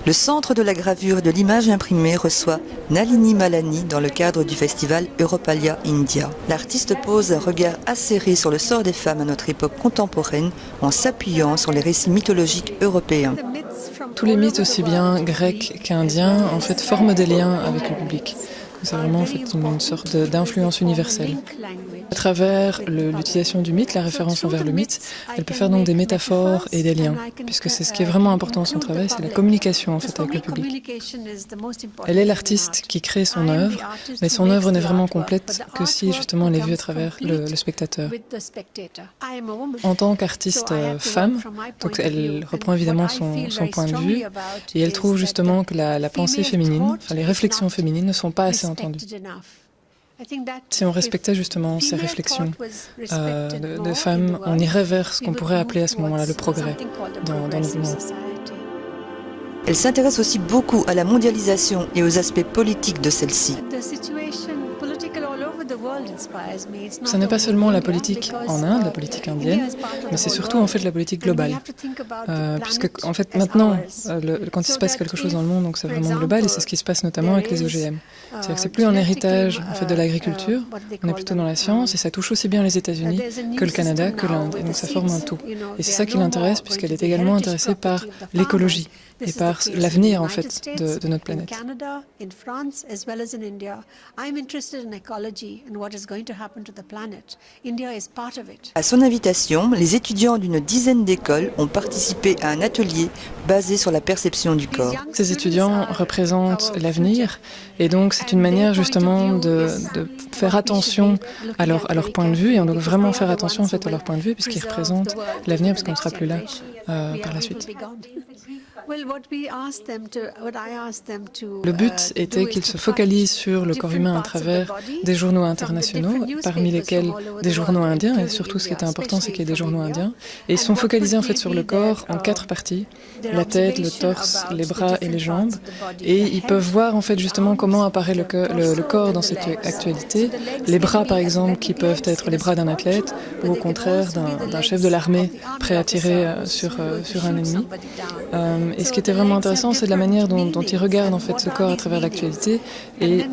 Le Centre de la gravure et de l'image imprimée reçoit Nalini Malani dans le cadre du festival Europalia India. L'artiste pose un regard acéré sur le sort des femmes à notre époque contemporaine en s'appuyant sur les récits mythologiques européens. Tous les mythes, aussi bien grecs qu'indiens, en fait, forment des liens avec le public. C'est vraiment en fait une sorte d'influence universelle. À travers l'utilisation du mythe, la référence envers le mythe, elle peut faire donc des métaphores et des liens, puisque c'est ce qui est vraiment important dans son travail, c'est la communication en fait avec le public. Elle est l'artiste qui crée son œuvre, mais son œuvre n'est vraiment complète que si justement elle est vue à travers le spectateur. En tant qu'artiste femme, donc elle reprend évidemment son point de vue et elle trouve justement que la pensée féminine, enfin les réflexions féminines ne sont pas assez entendues. Si on respectait justement ces réflexions de femmes, on irait vers ce qu'on pourrait appeler à ce moment-là le progrès dans le mouvement. Elle s'intéresse aussi beaucoup à la mondialisation et aux aspects politiques de celle-ci. Ce n'est pas seulement la politique en Inde, la politique indienne, mais c'est surtout en fait la politique globale. Puisque en fait maintenant, quand il se passe quelque chose dans le monde, donc c'est vraiment global et c'est ce qui se passe notamment avec les OGM. C'est-à-dire que c'est plus un héritage en fait de l'agriculture, on est plutôt dans la science et ça touche aussi bien les États-Unis que le Canada, que l'Inde. Et donc ça forme un tout. Et c'est ça qui l'intéresse puisqu'elle est également intéressée par l'écologie et par l'avenir en fait de notre planète. À son invitation, les étudiants d'une dizaine d'écoles ont participé à un atelier basé sur la perception du corps. Ces étudiants représentent l'avenir et donc c'est une manière justement de faire attention à leur point de vue et on doit vraiment faire attention en fait à leur point de vue puisqu'ils représentent l'avenir puisqu'on ne sera plus là par la suite. Le but était qu'ils se focalisent sur le corps humain à travers des journaux internationaux, parmi lesquels des journaux indiens, et surtout ce qui était important, c'est qu'il y ait des journaux indiens. Et ils sont focalisés en fait sur le corps en 4 parties, la tête, le torse, les bras et les jambes. Et ils peuvent voir en fait justement comment apparaît le corps dans cette actualité. Les bras par exemple qui peuvent être les bras d'un athlète, ou au contraire d'un chef de l'armée prêt à tirer sur un ennemi. Et ce qui était vraiment intéressant, c'est de la manière dont ils regardent en fait ce corps à travers l'actualité, et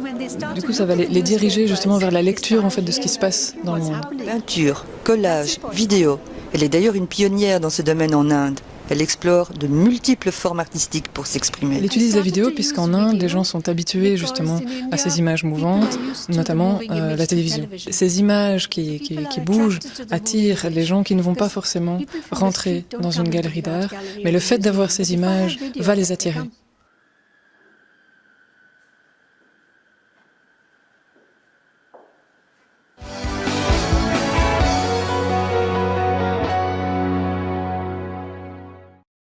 du coup, ça va les diriger justement vers la lecture en fait de ce qui se passe dans le monde. Peinture, collage, vidéo. Elle est d'ailleurs une pionnière dans ce domaine en Inde. Elle explore de multiples formes artistiques pour s'exprimer. Elle utilise la vidéo puisqu'en Inde, les gens sont habitués justement à ces images mouvantes, notamment la télévision. Ces images qui bougent attirent les gens qui ne vont pas forcément rentrer dans une galerie d'art, mais le fait d'avoir ces images va les attirer.